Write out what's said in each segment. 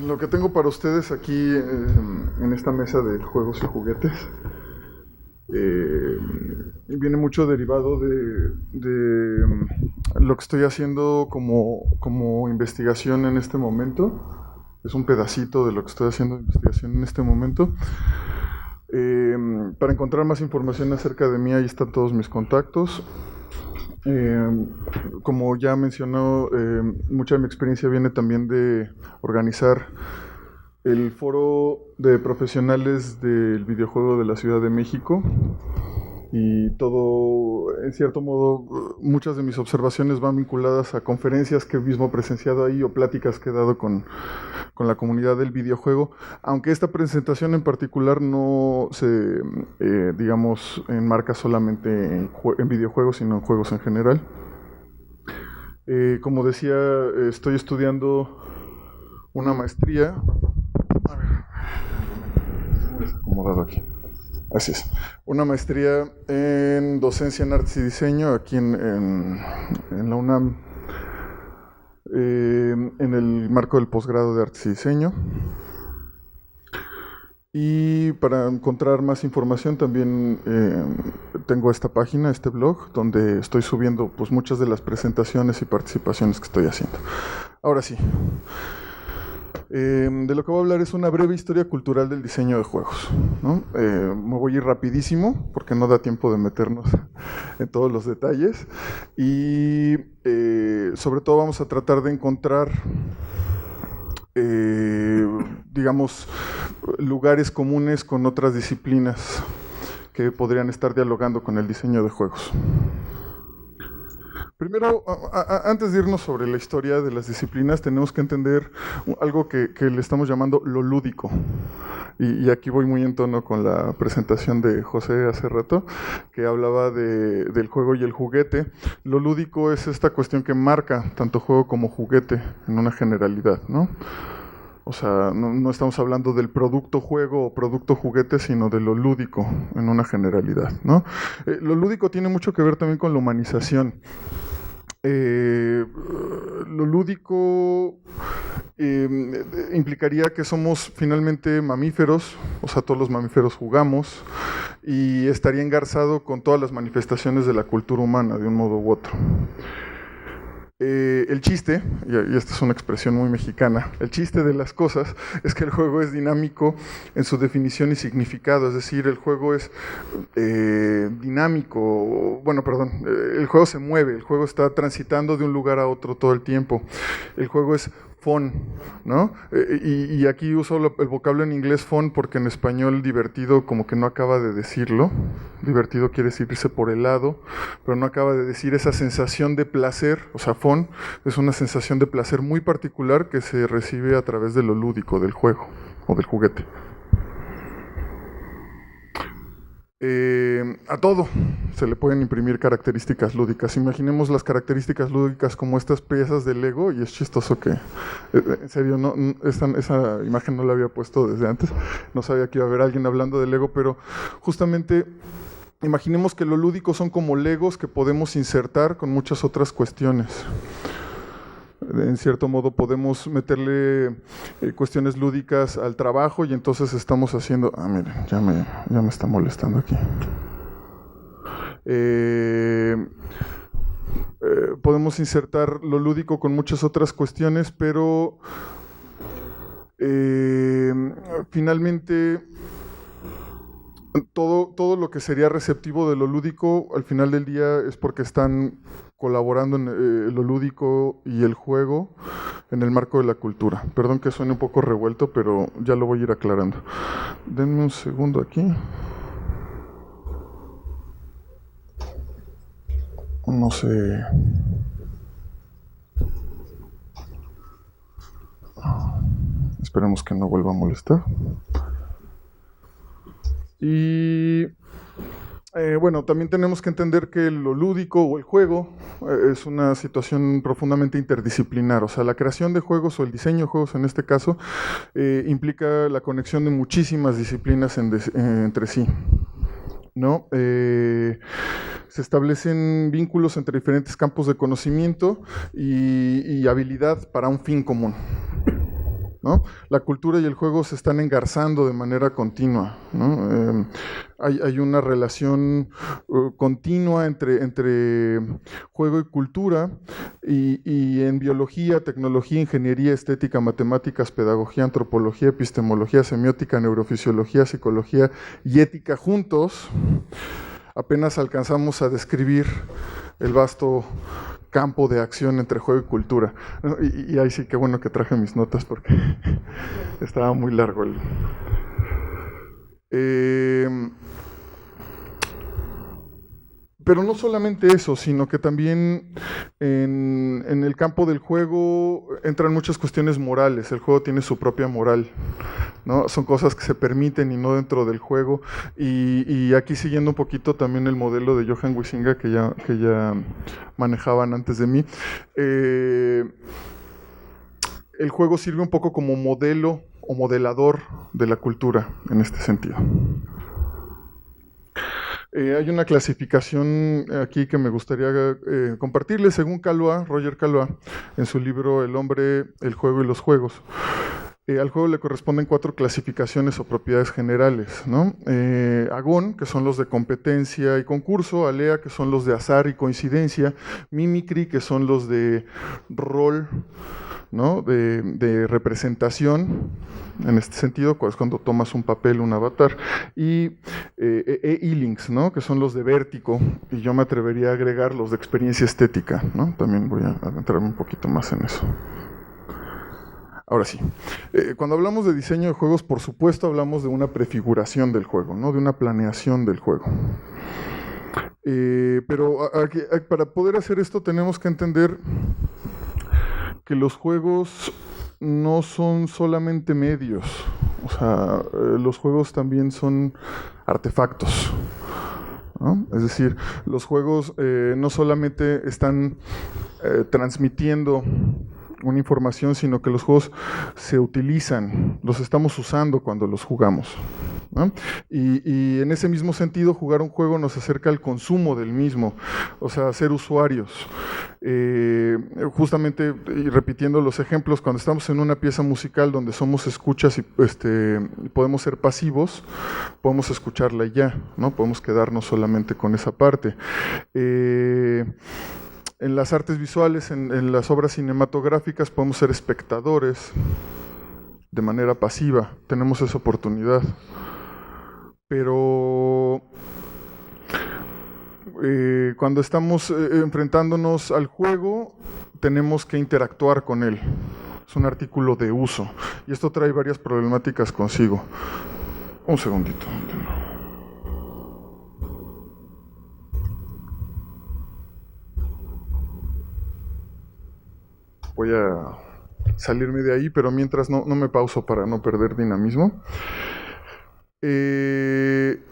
lo que tengo para ustedes aquí en esta mesa de juegos y juguetes eh, viene mucho derivado de lo que estoy haciendo como investigación en este momento. Es un pedacito de lo que estoy haciendo de investigación en este momento. Para encontrar más información acerca de mí, ahí están todos mis contactos. Como ya mencionó, mucha de mi experiencia viene también de organizar el foro de profesionales del videojuego de la Ciudad de México. Y todo, en cierto modo, muchas de mis observaciones van vinculadas a conferencias que mismo he presenciado ahí o pláticas que he dado con la comunidad del videojuego, aunque esta presentación en particular no se, digamos, enmarca solamente en videojuegos, sino en juegos en general. Como decía, estoy estudiando una maestría. A ver, estoy muy desacomodado aquí. Así es. Una maestría en docencia en artes y diseño aquí en la UNAM, en el marco del posgrado de artes y diseño. Y para encontrar más información también tengo esta página, este blog, donde estoy subiendo pues, muchas de las presentaciones y participaciones que estoy haciendo. Ahora sí. De lo que voy a hablar es una breve historia cultural del diseño de juegos, ¿no? Me voy a ir rapidísimo porque no da tiempo de meternos en todos los detalles y sobre todo vamos a tratar de encontrar digamos lugares comunes con otras disciplinas que podrían estar dialogando con el diseño de juegos. Primero, antes de irnos sobre la historia de las disciplinas, tenemos que entender algo que le estamos llamando lo lúdico. Y aquí voy muy en tono con la presentación de José hace rato, que hablaba del juego y el juguete. Lo lúdico es esta cuestión que marca tanto juego como juguete en una generalidad, ¿no? O sea, no estamos hablando del producto juego o producto juguete, sino de lo lúdico en una generalidad, ¿no? Lo lúdico tiene mucho que ver también con la humanización. Lo lúdico implicaría que somos finalmente mamíferos, o sea, todos los mamíferos jugamos, y estaría engarzado con todas las manifestaciones de la cultura humana, de un modo u otro. El chiste, y esta es una expresión muy mexicana, el chiste de las cosas es que el juego es dinámico en su definición y significado, es decir, el juego es dinámico, bueno, perdón, el juego se mueve, el juego está transitando de un lugar a otro todo el tiempo, el juego es fun, ¿no? Y aquí uso el vocablo en inglés fun porque en español divertido como que no acaba de decirlo. Divertido quiere decir irse por el lado, pero no acaba de decir esa sensación de placer. O sea, fun es una sensación de placer muy particular que se recibe a través de lo lúdico, del juego o del juguete. A todo se le pueden imprimir características lúdicas. Imaginemos las características lúdicas como estas piezas de Lego, y es chistoso que, en serio, esa imagen no la había puesto desde antes. No sabía que iba a haber alguien hablando de Lego, pero justamente imaginemos que lo lúdico son como Legos que podemos insertar con muchas otras cuestiones. En cierto modo podemos meterle cuestiones lúdicas al trabajo y entonces estamos haciendo... miren, ya me está molestando aquí. Podemos insertar lo lúdico con muchas otras cuestiones, pero finalmente todo lo que sería receptivo de lo lúdico al final del día es porque están colaborando en lo lúdico y el juego en el marco de la cultura. Perdón que suene un poco revuelto, pero ya lo voy a ir aclarando. Denme un segundo aquí. No sé. Esperemos que no vuelva a molestar. Y bueno, también tenemos que entender que lo lúdico o el juego es una situación profundamente interdisciplinar. O sea, la creación de juegos o el diseño de juegos en este caso implica la conexión de muchísimas disciplinas entre sí, ¿no? Se establecen vínculos entre diferentes campos de conocimiento y habilidad para un fin común. ¿no? La cultura y el juego se están engarzando de manera continua, ¿no? Hay una relación continua entre juego y cultura, y en biología, tecnología, ingeniería, estética, matemáticas, pedagogía, antropología, epistemología, semiótica, neurofisiología, psicología y ética juntos, apenas alcanzamos a describir el vasto campo de acción entre juego y cultura. Y ahí sí, qué bueno que traje mis notas porque estaba muy largo el... Pero no solamente eso, sino que también en el campo del juego entran muchas cuestiones morales. El juego tiene su propia moral, ¿no? Son cosas que se permiten y no dentro del juego. Y aquí siguiendo un poquito también el modelo de Johan Huizinga que ya manejaban antes de mí, el juego sirve un poco como modelo o modelador de la cultura en este sentido. Hay una clasificación aquí que me gustaría compartirles, según Roger Caillois, en su libro El hombre, el juego y los juegos. Al juego le corresponden 4 clasificaciones o propiedades generales, ¿no? Agón, que son los de competencia y concurso; alea, que son los de azar y coincidencia; mimicry, que son los de rol, ¿no? de representación, en este sentido, es cuando tomas un papel, un avatar; y e-links, ¿no? Que son los de vértigo, y yo me atrevería a agregar los de experiencia estética, ¿no? También voy a adentrarme un poquito más en eso. Ahora sí, cuando hablamos de diseño de juegos, por supuesto hablamos de una prefiguración del juego, ¿no? De una planeación del juego. Pero para poder hacer esto tenemos que entender que los juegos no son solamente medios, o sea, los juegos también son artefactos, ¿no? Es decir, los juegos no solamente están transmitiendo una información, sino que los juegos se utilizan, los estamos usando cuando los jugamos, ¿no? Y en ese mismo sentido, jugar un juego nos acerca al consumo del mismo, o sea, ser usuarios. Justamente, y repitiendo los ejemplos, cuando estamos en una pieza musical donde somos escuchas y podemos ser pasivos, podemos escucharla y ya, ¿no? Podemos quedarnos solamente con esa parte. En las artes visuales, en las obras cinematográficas, podemos ser espectadores de manera pasiva, tenemos esa oportunidad. Pero cuando estamos enfrentándonos al juego, tenemos que interactuar con él. Es un artículo de uso, y esto trae varias problemáticas consigo. Un segundito. Voy a salirme de ahí, pero mientras no me pauso para no perder dinamismo. En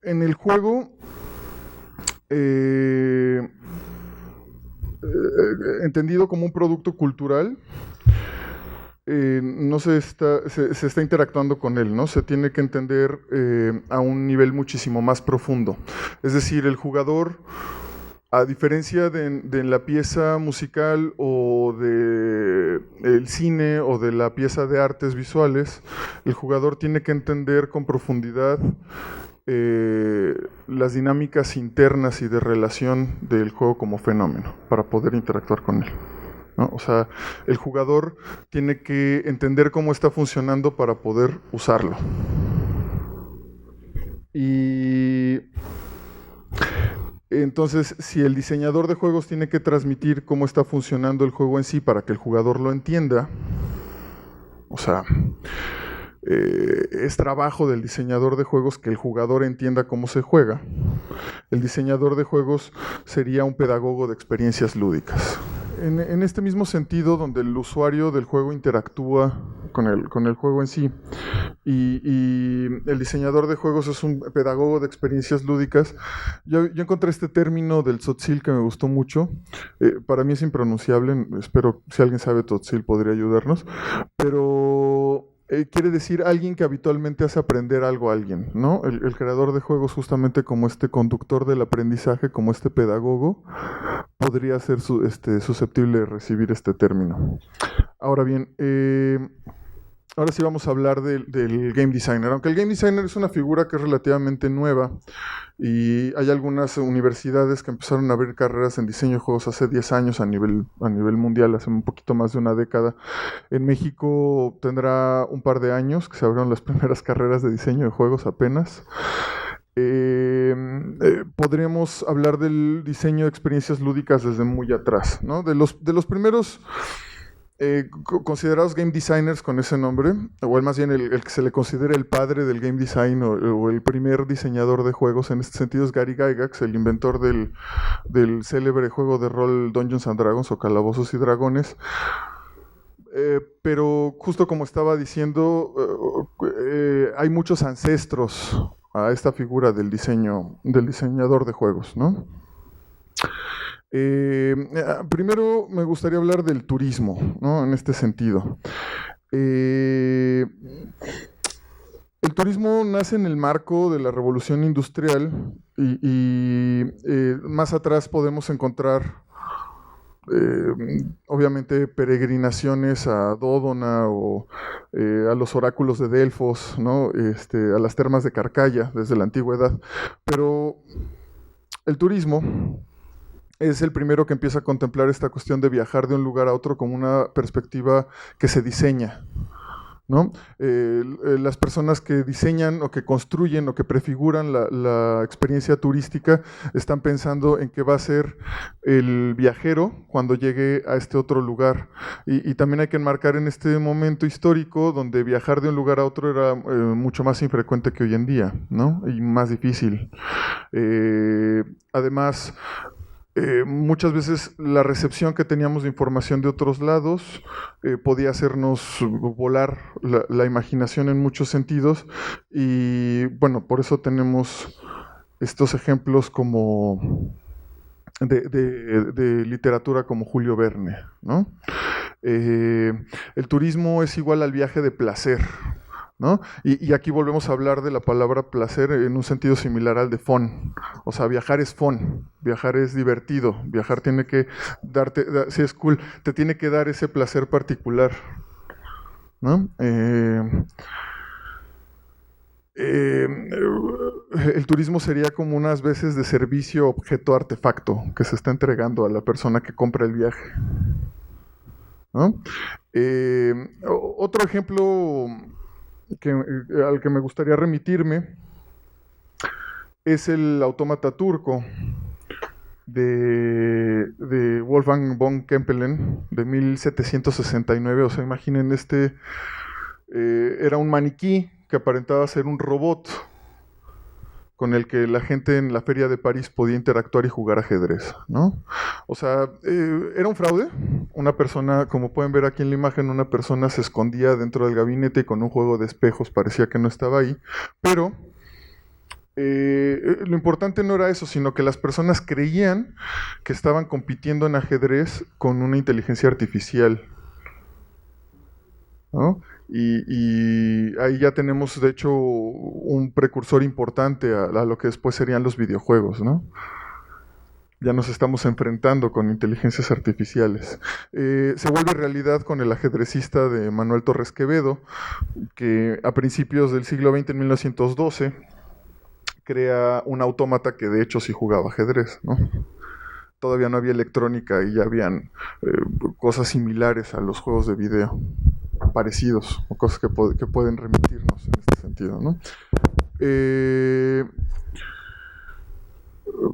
el juego, entendido como un producto cultural, no se está interactuando con él, ¿no? Se tiene que entender a un nivel muchísimo más profundo. Es decir, el jugador, a diferencia de la pieza musical o del cine o de la pieza de artes visuales, el jugador tiene que entender con profundidad las dinámicas internas y de relación del juego como fenómeno para poder interactuar con él, ¿no? O sea, el jugador tiene que entender cómo está funcionando para poder usarlo. Y entonces, si el diseñador de juegos tiene que transmitir cómo está funcionando el juego en sí para que el jugador lo entienda, o sea, es trabajo del diseñador de juegos que el jugador entienda cómo se juega. El diseñador de juegos sería un pedagogo de experiencias lúdicas. En este mismo sentido, donde el usuario del juego interactúa con el juego en sí, y el diseñador de juegos es un pedagogo de experiencias lúdicas, yo encontré este término del Tzotzil que me gustó mucho. Para mí es impronunciable, espero si alguien sabe Tzotzil podría ayudarnos, pero quiere decir alguien que habitualmente hace aprender algo a alguien, ¿no? El creador de juegos, justamente como este conductor del aprendizaje, como este pedagogo, podría ser susceptible de recibir este término. Ahora bien, ahora sí vamos a hablar del game designer. Aunque el game designer es una figura que es relativamente nueva y hay algunas universidades que empezaron a abrir carreras en diseño de juegos hace 10 años a nivel mundial, hace un poquito más de una década. En México tendrá un par de años que se abrieron las primeras carreras de diseño de juegos apenas. Podríamos hablar del diseño de experiencias lúdicas desde muy atrás, ¿no? De los primeros considerados game designers con ese nombre, o más bien el que se le considera el padre del game design o el primer diseñador de juegos en este sentido es Gary Gygax, el inventor del célebre juego de rol Dungeons and Dragons o Calabozos y Dragones. Pero justo como estaba diciendo, hay muchos ancestros a esta figura del diseñador de juegos, ¿no? Primero me gustaría hablar del turismo, ¿no? En este sentido. El turismo nace en el marco de la Revolución Industrial y más atrás podemos encontrar obviamente peregrinaciones a Dódona o a los oráculos de Delfos, ¿no? A las termas de Carcalla desde la antigüedad. Pero el turismo es el primero que empieza a contemplar esta cuestión de viajar de un lugar a otro como una perspectiva que se diseña, ¿no? Las personas que diseñan o que construyen o que prefiguran la experiencia turística están pensando en qué va a ser el viajero cuando llegue a este otro lugar. Y también hay que enmarcar en este momento histórico donde viajar de un lugar a otro era mucho más infrecuente que hoy en día, ¿no? Y más difícil. Además, muchas veces la recepción que teníamos de información de otros lados podía hacernos volar la imaginación en muchos sentidos y bueno, por eso tenemos estos ejemplos como de literatura como Julio Verne, ¿no? El turismo es igual al viaje de placer, ¿no? Y aquí volvemos a hablar de la palabra placer en un sentido similar al de fun. O sea, viajar es fun, viajar es divertido, viajar tiene que darte, si es cool, te tiene que dar ese placer particular, ¿no? El turismo sería como unas veces de servicio objeto artefacto que se está entregando a la persona que compra el viaje, ¿no? Otro ejemplo al que me gustaría remitirme es el Autómata turco de Wolfgang von Kempelen de 1769. O sea, imaginen, era un maniquí que aparentaba ser un robot con el que la gente en la feria de París podía interactuar y jugar ajedrez, ¿no? O sea, era un fraude. Una persona, como pueden ver aquí en la imagen, una persona se escondía dentro del gabinete y con un juego de espejos parecía que no estaba ahí, pero lo importante no era eso, sino que las personas creían que estaban compitiendo en ajedrez con una inteligencia artificial, ¿no? Y ahí ya tenemos, de hecho, un precursor importante a lo que después serían los videojuegos, ¿no? Ya nos estamos enfrentando con inteligencias artificiales. Se vuelve realidad con el ajedrecista de Manuel Torres Quevedo, que a principios del siglo XX, en 1912, crea un autómata que de hecho sí jugaba ajedrez, ¿no? Todavía no había electrónica y ya habían cosas similares a los juegos de video, parecidos, o cosas que pueden remitirnos en este sentido, ¿no?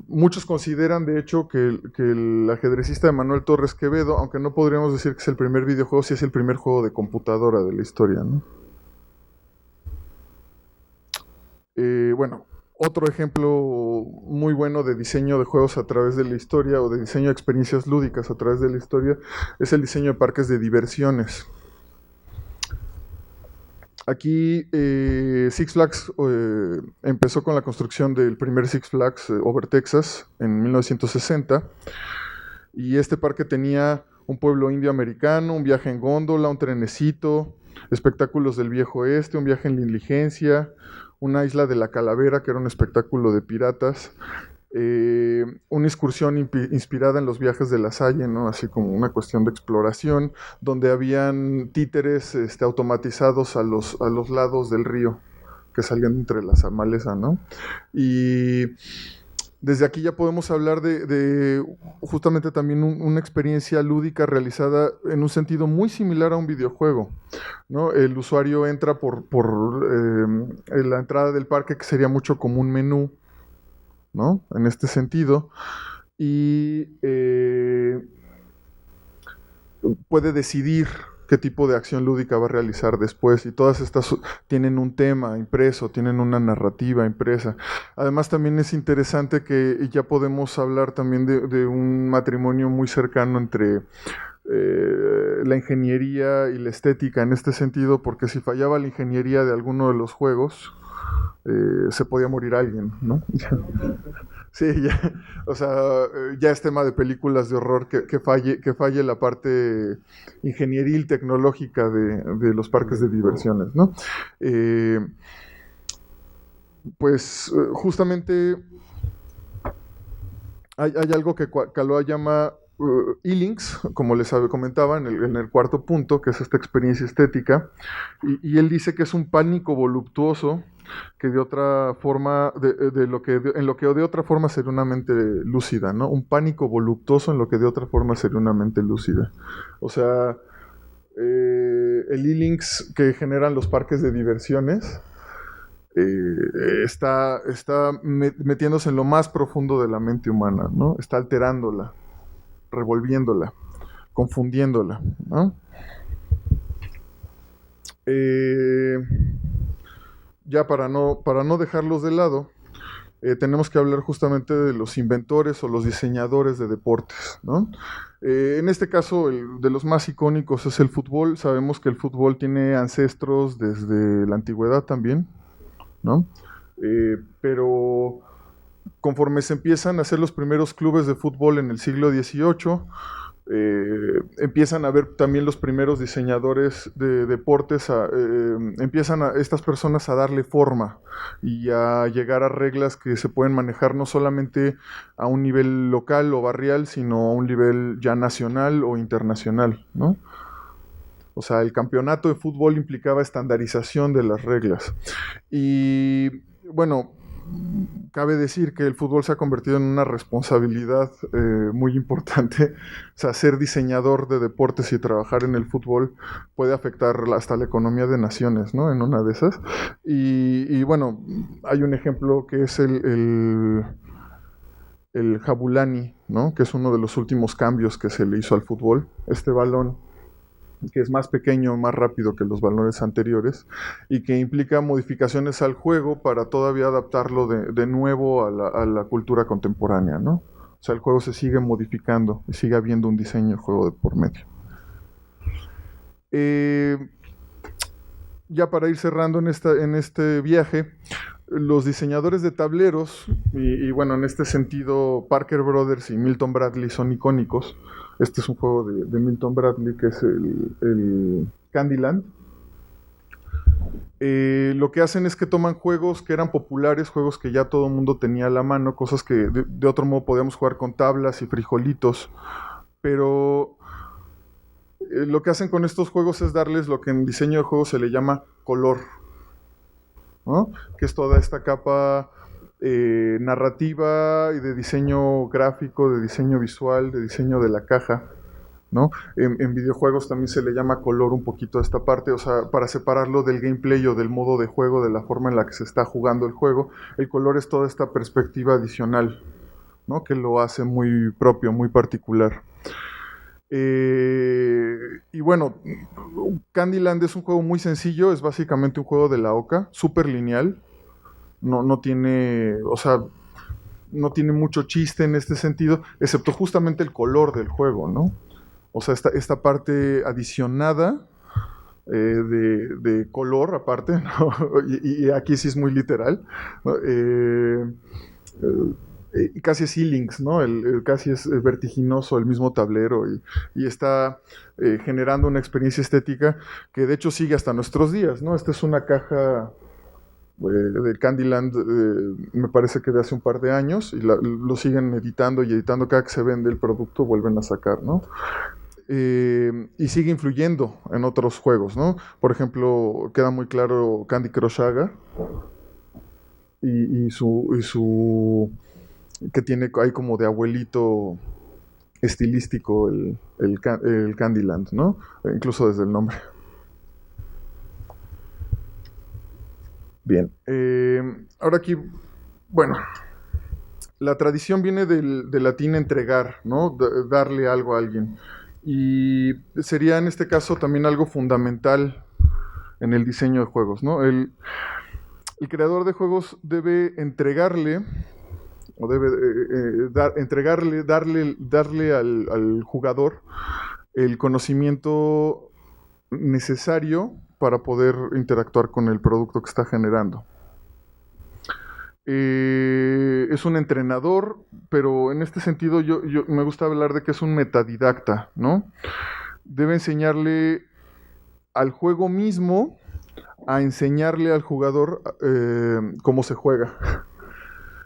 Muchos consideran, de hecho, que el ajedrecista de Manuel Torres Quevedo, aunque no podríamos decir que es el primer videojuego, sí es el primer juego de computadora de la historia, ¿no? Bueno, otro ejemplo muy bueno de diseño de juegos a través de la historia o de diseño de experiencias lúdicas a través de la historia es el diseño de parques de diversiones. Aquí Six Flags empezó con la construcción del primer Six Flags Over Texas en 1960 y este parque tenía un pueblo indio americano, un viaje en góndola, un trenecito, espectáculos del Viejo Oeste, un viaje en la Diligencia, una isla de la Calavera, que era un espectáculo de piratas, una excursión inspirada en los viajes de La Salle, ¿no? Así como una cuestión de exploración, donde habían títeres automatizados a los lados del río, que salían entre las malezas, ¿no? Y desde aquí ya podemos hablar de justamente también una experiencia lúdica realizada en un sentido muy similar a un videojuego, ¿no? El usuario entra por la entrada del parque, que sería mucho como un menú, ¿no? En este sentido, y puede decidir qué tipo de acción lúdica va a realizar después, y todas estas tienen un tema impreso, tienen una narrativa impresa. Además también es interesante que ya podemos hablar también de un matrimonio muy cercano entre la ingeniería y la estética en este sentido, porque si fallaba la ingeniería de alguno de los juegos, se podía morir alguien, ¿no? Sí, ya, o sea, ya es tema de películas de horror que falle la parte ingenieril, tecnológica de los parques de diversiones, ¿no? Pues justamente hay algo que Kaloa llama e-links, como les comentaba en el cuarto punto, que es esta experiencia estética, y él dice que es un pánico voluptuoso que de otra forma, en lo que de otra forma sería una mente lúcida, ¿no? Un pánico voluptuoso en lo que de otra forma sería una mente lúcida. O sea, el e-links que generan los parques de diversiones está metiéndose en lo más profundo de la mente humana, ¿no? Está alterándola, revolviéndola, confundiéndola, ¿no? Ya para no dejarlos de lado, tenemos que hablar justamente de los inventores o los diseñadores de deportes, ¿no? En este caso, de los más icónicos es el fútbol. Sabemos que el fútbol tiene ancestros desde la antigüedad también, ¿no? Pero conforme se empiezan a hacer los primeros clubes de fútbol en el siglo XVIII, empiezan a ver también los primeros diseñadores de deportes, empiezan estas personas a darle forma y a llegar a reglas que se pueden manejar no solamente a un nivel local o barrial, sino a un nivel ya nacional o internacional, ¿no? O sea, el campeonato de fútbol implicaba estandarización de las reglas. Y bueno, cabe decir que el fútbol se ha convertido en una responsabilidad muy importante. O sea, ser diseñador de deportes y trabajar en el fútbol puede afectar hasta la economía de naciones, ¿no? En una de esas. Y bueno, hay un ejemplo que es el Jabulani, ¿no? Que es uno de los últimos cambios que se le hizo al fútbol. Este balón que es más pequeño, más rápido que los balones anteriores y que implica modificaciones al juego para todavía adaptarlo de nuevo a la cultura contemporánea, ¿no? O sea, el juego se sigue modificando y sigue habiendo un diseño de juego de por medio. Ya para ir cerrando en este viaje, los diseñadores de tableros, y bueno, en este sentido Parker Brothers y Milton Bradley son icónicos. Este es un juego de Milton Bradley, que es el Candyland. Lo que hacen es que toman juegos que eran populares, juegos que ya todo el mundo tenía a la mano, cosas que de otro modo podíamos jugar con tablas y frijolitos, pero lo que hacen con estos juegos es darles lo que en diseño de juegos se le llama color, ¿no? Que es toda esta capa narrativa y de diseño gráfico, de diseño visual, de diseño de la caja, ¿no? En videojuegos también se le llama color un poquito a esta parte, o sea, para separarlo del gameplay o del modo de juego, de la forma en la que se está jugando el juego. El color es toda esta perspectiva adicional, ¿no? Que lo hace muy propio, muy particular. Y bueno, Candyland es un juego muy sencillo, es básicamente un juego de la oca, súper lineal. No tiene, o sea, no tiene mucho chiste en este sentido, excepto justamente el color del juego, ¿no? O sea, esta parte adicionada de color aparte, ¿no? Y aquí sí es muy literal, ¿no? casi es E-Links, ¿no? Casi es vertiginoso el mismo tablero y está generando una experiencia estética que de hecho sigue hasta nuestros días, ¿no? Esta es una caja de Candyland, me parece que de hace un par de años, y lo siguen editando y editando. Cada que se vende el producto vuelven a sacar, ¿no? Y sigue influyendo en otros juegos, ¿no? Por ejemplo, queda muy claro Candy Crush Saga y su que tiene ahí como de abuelito estilístico el Candyland, ¿no? Incluso desde el nombre. Bien. Ahora aquí, bueno, la tradición viene del latín entregar, ¿no? Darle algo a alguien. Y sería en este caso también algo fundamental en el diseño de juegos, ¿no? El creador de juegos debe entregarle o debe darle al jugador el conocimiento necesario para poder interactuar con el producto que está generando. Es un entrenador, pero en este sentido yo me gusta hablar de que es un metadidacta, ¿no? Debe enseñarle al juego mismo a enseñarle al jugador cómo se juega.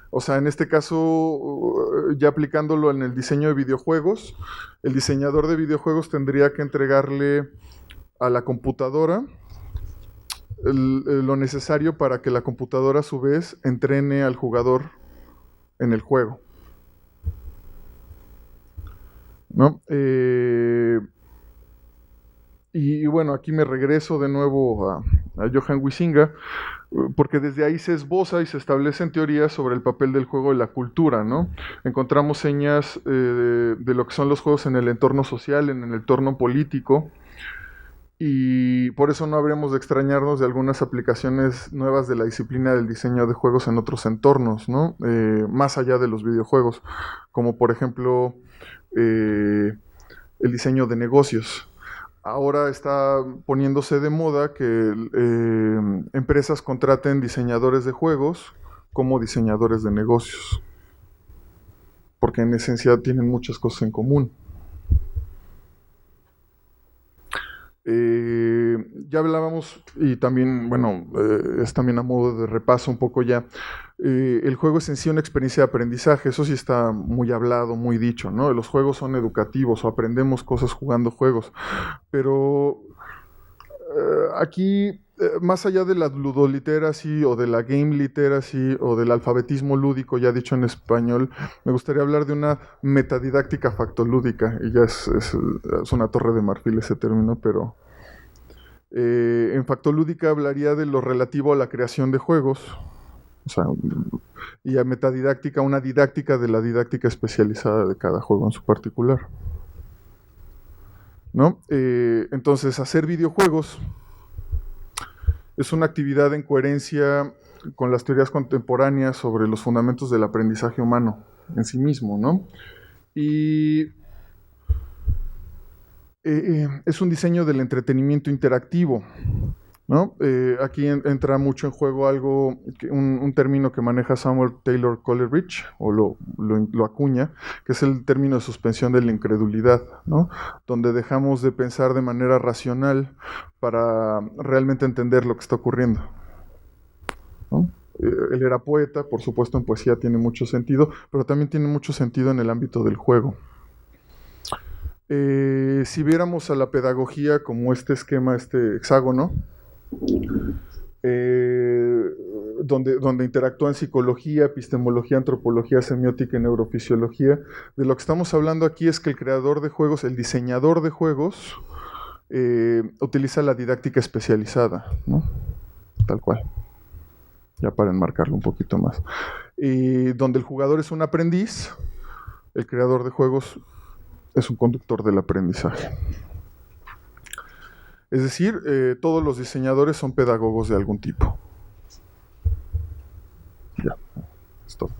O sea, en este caso, ya aplicándolo en el diseño de videojuegos, el diseñador de videojuegos tendría que entregarle a la computadora lo necesario para que la computadora a su vez entrene al jugador en el juego, ¿no? Y bueno, aquí me regreso de nuevo a Johan Huizinga, porque desde ahí se esboza y se establecen teorías sobre el papel del juego y la cultura, ¿no? Encontramos señas de lo que son los juegos en el entorno social, en el entorno político, y por eso no habríamos de extrañarnos de algunas aplicaciones nuevas de la disciplina del diseño de juegos en otros entornos, ¿no? Más allá de los videojuegos, como por ejemplo el diseño de negocios. Ahora está poniéndose de moda que empresas contraten diseñadores de juegos como diseñadores de negocios, porque en esencia tienen muchas cosas en común. Ya hablábamos, y también, bueno, es también a modo de repaso un poco ya, el juego es en sí una experiencia de aprendizaje, eso sí está muy hablado, muy dicho, ¿no? Los juegos son educativos o aprendemos cosas jugando juegos, pero aquí, más allá de la ludoliteracy o de la game literacy o del alfabetismo lúdico, ya dicho en español, me gustaría hablar de una metadidáctica factolúdica, y ya es una torre de marfil ese término, pero en factolúdica hablaría de lo relativo a la creación de juegos, o sea, y a metadidáctica, una didáctica de la didáctica especializada de cada juego en su particular, ¿no? Entonces, hacer videojuegos es una actividad en coherencia con las teorías contemporáneas sobre los fundamentos del aprendizaje humano en sí mismo, ¿no? Y es un diseño del entretenimiento interactivo, ¿no? Aquí entra mucho en juego algo, un término que maneja Samuel Taylor Coleridge, o lo acuña, que es el término de suspensión de la incredulidad, ¿no? Donde dejamos de pensar de manera racional para realmente entender lo que está ocurriendo, ¿no? Él era poeta, por supuesto en poesía tiene mucho sentido, pero también tiene mucho sentido en el ámbito del juego. Si viéramos a la pedagogía como este esquema, este hexágono, donde interactúan psicología, epistemología, antropología, semiótica y neurofisiología, de lo que estamos hablando aquí es que el creador de juegos, el diseñador de juegos, utiliza la didáctica especializada, ¿no? Tal cual, ya para enmarcarlo un poquito más. Donde el jugador es un aprendiz, el creador de juegos es un conductor del aprendizaje. Es decir, todos los diseñadores son pedagogos de algún tipo. Ya, es todo.